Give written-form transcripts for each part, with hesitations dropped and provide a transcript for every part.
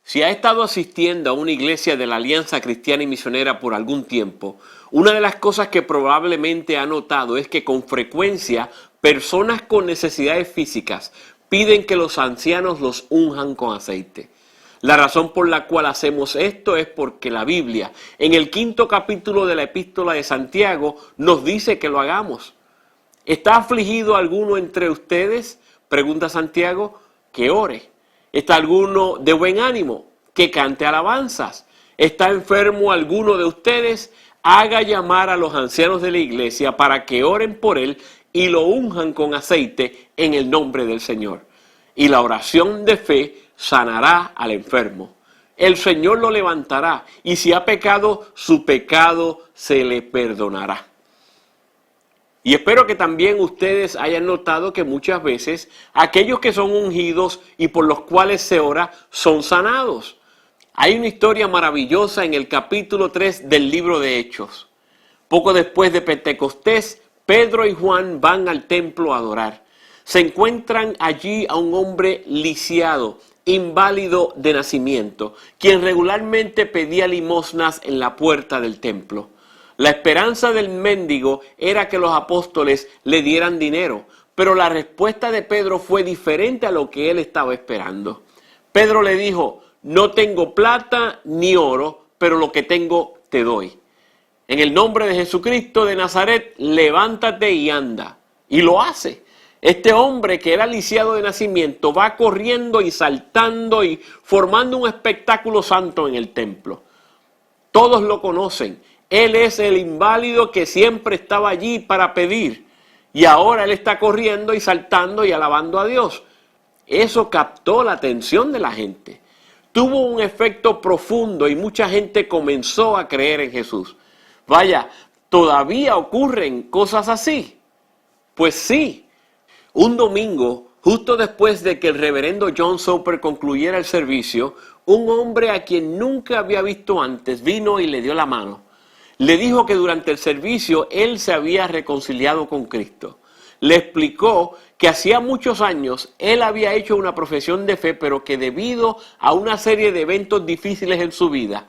Si ha estado asistiendo a una iglesia de la Alianza Cristiana y Misionera por algún tiempo, una de las cosas que probablemente ha notado es que con frecuencia personas con necesidades físicas piden que los ancianos los unjan con aceite. La razón por la cual hacemos esto es porque la Biblia, en el 5º capítulo de la Epístola de Santiago, nos dice que lo hagamos. ¿Está afligido alguno entre ustedes?, pregunta Santiago, que ore. ¿Está alguno de buen ánimo? Que cante alabanzas. ¿Está enfermo alguno de ustedes? Haga llamar a los ancianos de la iglesia para que oren por él y lo unjan con aceite en el nombre del Señor. Y la oración de fe sanará al enfermo. El Señor lo levantará y si ha pecado, su pecado se le perdonará. Y espero que también ustedes hayan notado que muchas veces aquellos que son ungidos y por los cuales se ora son sanados. Hay una historia maravillosa en el capítulo 3 del libro de Hechos. Poco después de Pentecostés, Pedro y Juan van al templo a adorar. Se encuentran allí a un hombre lisiado, inválido de nacimiento, quien regularmente pedía limosnas en la puerta del templo. La esperanza del mendigo era que los apóstoles le dieran dinero, pero la respuesta de Pedro fue diferente a lo que él estaba esperando. Pedro le dijo: no tengo plata ni oro, pero lo que tengo te doy. En el nombre de Jesucristo de Nazaret, levántate y anda. Y lo hace. Este hombre que era lisiado de nacimiento va corriendo y saltando y formando un espectáculo santo en el templo. Todos lo conocen. Él es el inválido que siempre estaba allí para pedir. Y ahora él está corriendo y saltando y alabando a Dios. Eso captó la atención de la gente. Tuvo un efecto profundo y mucha gente comenzó a creer en Jesús. Vaya, ¿todavía ocurren cosas así? Pues sí. Un domingo, justo después de que el reverendo John Soper concluyera el servicio, un hombre a quien nunca había visto antes vino y le dio la mano. Le dijo que durante el servicio él se había reconciliado con Cristo. Le explicó que hacía muchos años él había hecho una profesión de fe, pero que debido a una serie de eventos difíciles en su vida,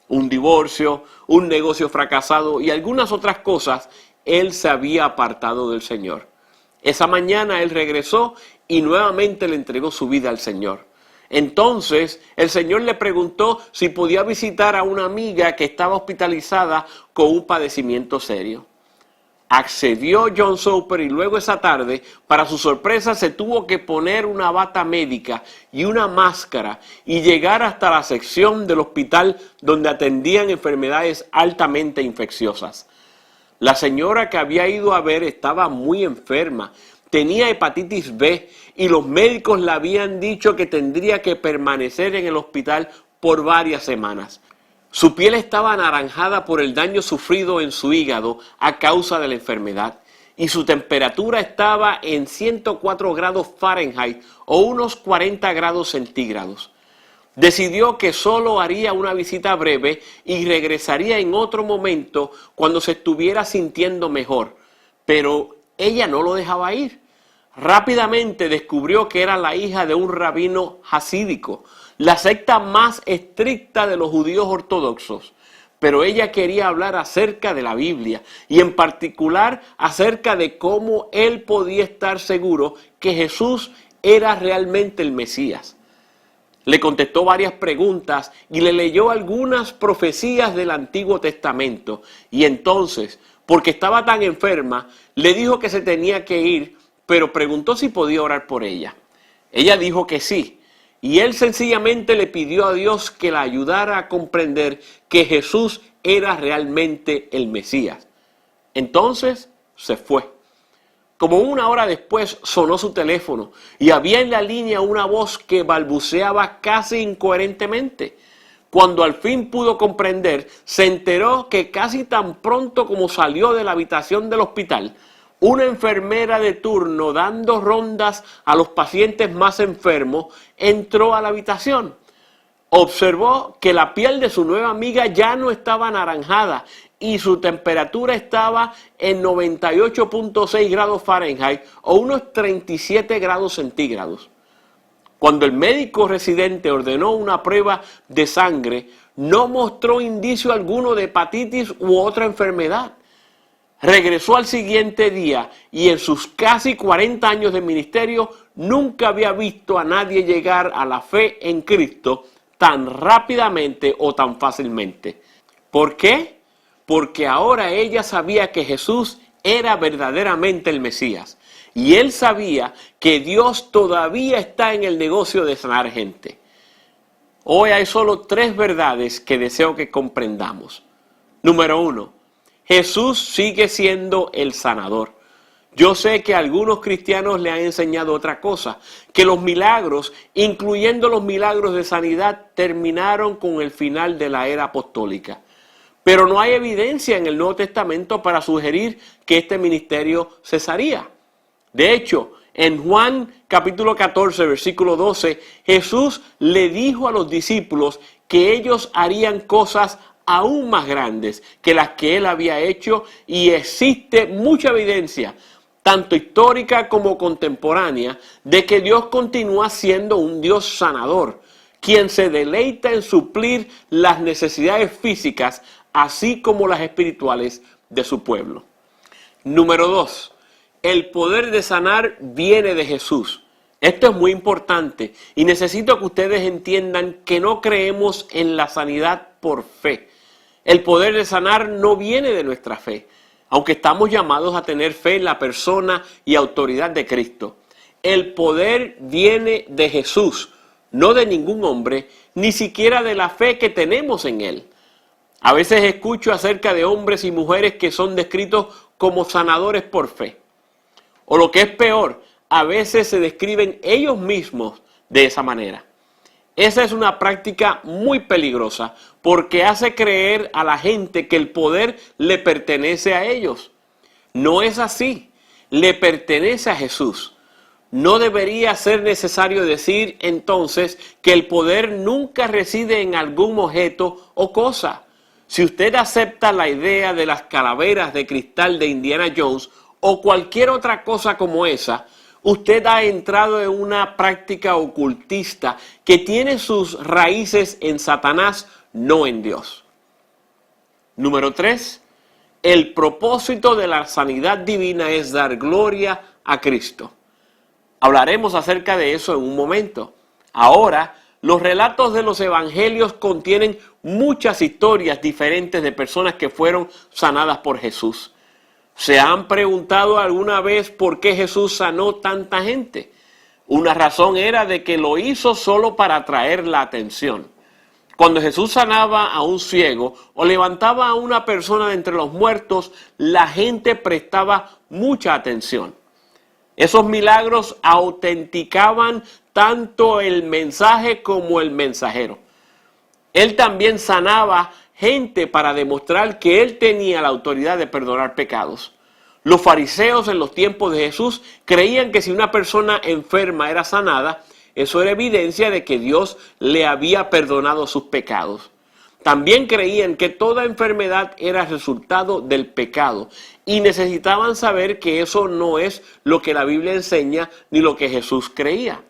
un divorcio, un negocio fracasado y algunas otras cosas, él se había apartado del Señor. Esa mañana él regresó y nuevamente le entregó su vida al Señor. Entonces el Señor le preguntó si podía visitar a una amiga que estaba hospitalizada con un padecimiento serio. Accedió John Soper y luego esa tarde, para su sorpresa, se tuvo que poner una bata médica y una máscara y llegar hasta la sección del hospital donde atendían enfermedades altamente infecciosas. La señora que había ido a ver estaba muy enferma, tenía hepatitis B y los médicos le habían dicho que tendría que permanecer en el hospital por varias semanas. Su piel estaba anaranjada por el daño sufrido en su hígado a causa de la enfermedad y su temperatura estaba en 104 grados Fahrenheit o unos 40 grados centígrados. Decidió que solo haría una visita breve y regresaría en otro momento cuando se estuviera sintiendo mejor, pero ella no lo dejaba ir. Rápidamente descubrió que era la hija de un rabino hasídico, la secta más estricta de los judíos ortodoxos, pero ella quería hablar acerca de la Biblia y en particular acerca de cómo él podía estar seguro que Jesús era realmente el Mesías. Le contestó varias preguntas y le leyó algunas profecías del Antiguo Testamento y entonces, porque estaba tan enferma, le dijo que se tenía que ir, pero preguntó si podía orar por ella. Ella dijo que sí. Y él sencillamente le pidió a Dios que la ayudara a comprender que Jesús era realmente el Mesías. Entonces se fue. Como una hora después sonó su teléfono y había en la línea una voz que balbuceaba casi incoherentemente. Cuando al fin pudo comprender, se enteró que casi tan pronto como salió de la habitación del hospital, una enfermera de turno dando rondas a los pacientes más enfermos entró a la habitación. Observó que la piel de su nueva amiga ya no estaba anaranjada y su temperatura estaba en 98.6 grados Fahrenheit o unos 37 grados centígrados. Cuando el médico residente ordenó una prueba de sangre, no mostró indicio alguno de hepatitis u otra enfermedad. Regresó al siguiente día y en sus casi 40 años de ministerio nunca había visto a nadie llegar a la fe en Cristo tan rápidamente o tan fácilmente. ¿Por qué? Porque ahora ella sabía que Jesús era verdaderamente el Mesías. Y él sabía que Dios todavía está en el negocio de sanar gente. Hoy hay solo 3 verdades que deseo que comprendamos. Número 1. Jesús sigue siendo el sanador. Yo sé que algunos cristianos le han enseñado otra cosa, que los milagros, incluyendo los milagros de sanidad, terminaron con el final de la era apostólica. Pero no hay evidencia en el Nuevo Testamento para sugerir que este ministerio cesaría. De hecho, en Juan capítulo 14, versículo 12, Jesús le dijo a los discípulos que ellos harían cosas aún más grandes que las que él había hecho, y existe mucha evidencia, tanto histórica como contemporánea, de que Dios continúa siendo un Dios sanador, quien se deleita en suplir las necesidades físicas, así como las espirituales de su pueblo. Número 2. El poder de sanar viene de Jesús. Esto es muy importante y necesito que ustedes entiendan que no creemos en la sanidad por fe. El poder de sanar no viene de nuestra fe, aunque estamos llamados a tener fe en la persona y autoridad de Cristo. El poder viene de Jesús, no de ningún hombre, ni siquiera de la fe que tenemos en Él. A veces escucho acerca de hombres y mujeres que son descritos como sanadores por fe. O lo que es peor, a veces se describen ellos mismos de esa manera. Esa es una práctica muy peligrosa porque hace creer a la gente que el poder le pertenece a ellos. No es así, le pertenece a Jesús. No debería ser necesario decir entonces que el poder nunca reside en algún objeto o cosa. Si usted acepta la idea de las calaveras de cristal de Indiana Jones o cualquier otra cosa como esa, usted ha entrado en una práctica ocultista que tiene sus raíces en Satanás, no en Dios. Número 3. El propósito de la sanidad divina es dar gloria a Cristo. Hablaremos acerca de eso en un momento. Ahora, los relatos de los evangelios contienen muchas historias diferentes de personas que fueron sanadas por Jesús. ¿Se han preguntado alguna vez por qué Jesús sanó tanta gente? Una razón era de que lo hizo solo para atraer la atención. Cuando Jesús sanaba a un ciego o levantaba a una persona de entre los muertos, la gente prestaba mucha atención. Esos milagros autenticaban tanto el mensaje como el mensajero. Él también sanaba gente para demostrar que él tenía la autoridad de perdonar pecados. Los fariseos en los tiempos de Jesús creían que si una persona enferma era sanada, eso era evidencia de que Dios le había perdonado sus pecados. También creían que toda enfermedad era resultado del pecado y necesitaban saber que eso no es lo que la Biblia enseña ni lo que Jesús creía.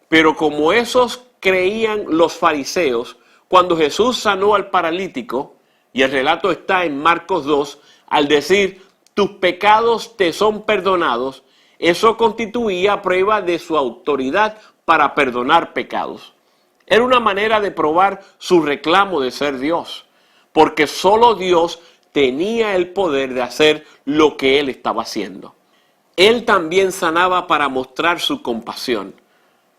Pero como esos creían los fariseos, cuando Jesús sanó al paralítico, y el relato está en Marcos 2, al decir, tus pecados te son perdonados, eso constituía prueba de su autoridad para perdonar pecados. Era una manera de probar su reclamo de ser Dios, porque solo Dios tenía el poder de hacer lo que él estaba haciendo. Él también sanaba para mostrar su compasión.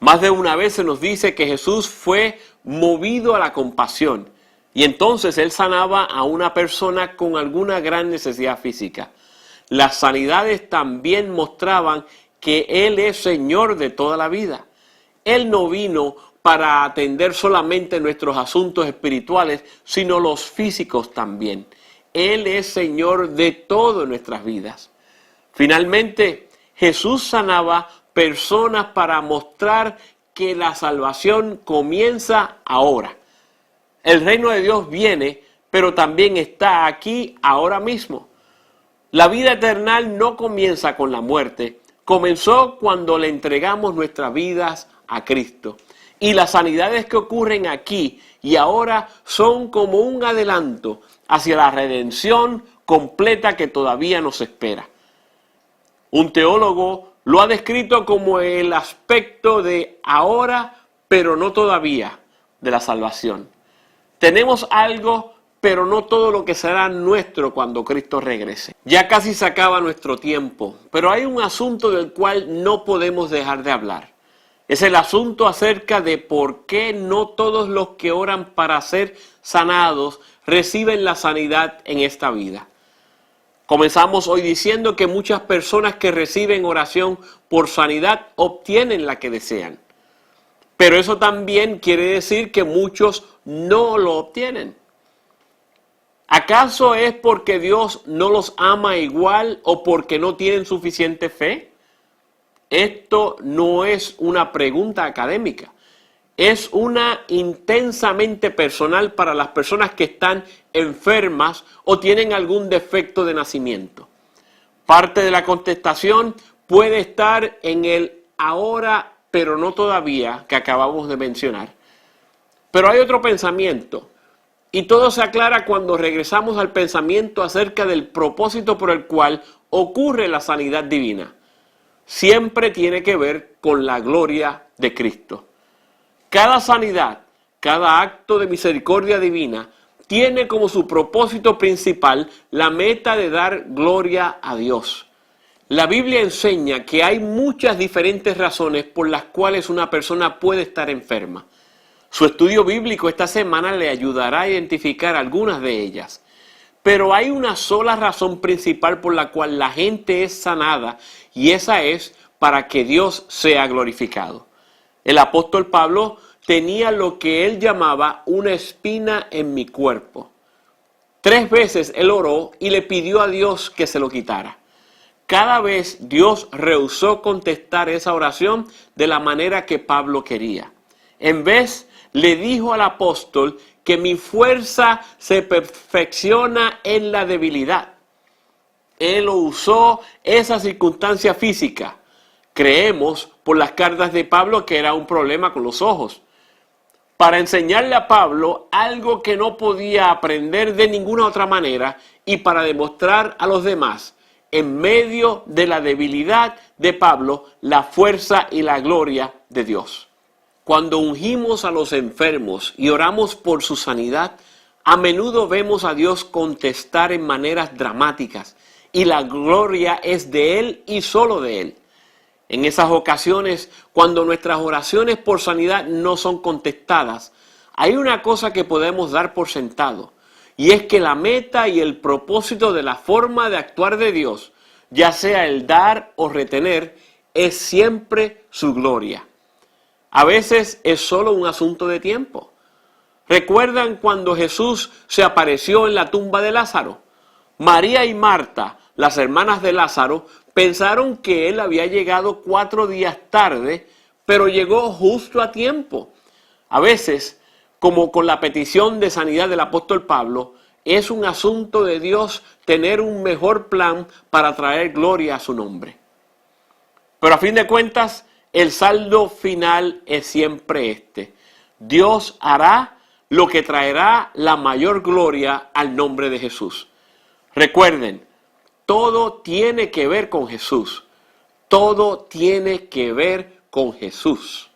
Más de una vez se nos dice que Jesús fue movido a la compasión y entonces él sanaba a una persona con alguna gran necesidad física. Las sanidades también mostraban que Él es Señor de toda la vida. Él no vino para atender solamente nuestros asuntos espirituales, sino los físicos también. Él es Señor de todas nuestras vidas. Finalmente, Jesús sanaba personas para mostrar que la salvación comienza ahora. El reino de Dios viene, pero también está aquí ahora mismo. La vida eterna no comienza con la muerte, comenzó cuando le entregamos nuestras vidas a Cristo. Y las sanidades que ocurren aquí y ahora son como un adelanto hacia la redención completa que todavía nos espera. Un teólogo lo ha descrito como el aspecto de ahora, pero no todavía, de la salvación. Tenemos algo, pero no todo lo que será nuestro cuando Cristo regrese. Ya casi se acaba nuestro tiempo, pero hay un asunto del cual no podemos dejar de hablar. Es el asunto acerca de por qué no todos los que oran para ser sanados reciben la sanidad en esta vida. Comenzamos hoy diciendo que muchas personas que reciben oración por sanidad obtienen la que desean. Pero eso también quiere decir que muchos no lo obtienen. ¿Acaso es porque Dios no los ama igual o porque no tienen suficiente fe? Esto no es una pregunta académica. Es una intensamente personal para las personas que están enfermas o tienen algún defecto de nacimiento. Parte de la contestación puede estar en el ahora, pero no todavía, que acabamos de mencionar. Pero hay otro pensamiento, y todo se aclara cuando regresamos al pensamiento acerca del propósito por el cual ocurre la sanidad divina. Siempre tiene que ver con la gloria de Cristo. Cada sanidad, cada acto de misericordia divina tiene como su propósito principal la meta de dar gloria a Dios. La Biblia enseña que hay muchas diferentes razones por las cuales una persona puede estar enferma. Su estudio bíblico esta semana le ayudará a identificar algunas de ellas. Pero hay una sola razón principal por la cual la gente es sanada, y esa es para que Dios sea glorificado. El apóstol Pablo tenía lo que él llamaba una espina en mi cuerpo. 3 veces él oró y le pidió a Dios que se lo quitara. Cada vez Dios rehusó contestar esa oración de la manera que Pablo quería. En vez, le dijo al apóstol que mi fuerza se perfecciona en la debilidad. Él usó esa circunstancia física. Creemos por las cartas de Pablo que era un problema con los ojos, para enseñarle a Pablo algo que no podía aprender de ninguna otra manera y para demostrar a los demás, en medio de la debilidad de Pablo, la fuerza y la gloria de Dios. Cuando ungimos a los enfermos y oramos por su sanidad, a menudo vemos a Dios contestar en maneras dramáticas y la gloria es de Él y solo de Él. En esas ocasiones, cuando nuestras oraciones por sanidad no son contestadas, hay una cosa que podemos dar por sentado, y es que la meta y el propósito de la forma de actuar de Dios, ya sea el dar o retener, es siempre su gloria. A veces es solo un asunto de tiempo. ¿Recuerdan cuando Jesús se apareció en la tumba de Lázaro? María y Marta, las hermanas de Lázaro, pensaron que él había llegado 4 días tarde, pero llegó justo a tiempo. A veces, como con la petición de sanidad del apóstol Pablo, es un asunto de Dios tener un mejor plan para traer gloria a su nombre. Pero a fin de cuentas, el saldo final es siempre este. Dios hará lo que traerá la mayor gloria al nombre de Jesús. Recuerden, todo tiene que ver con Jesús. Todo tiene que ver con Jesús.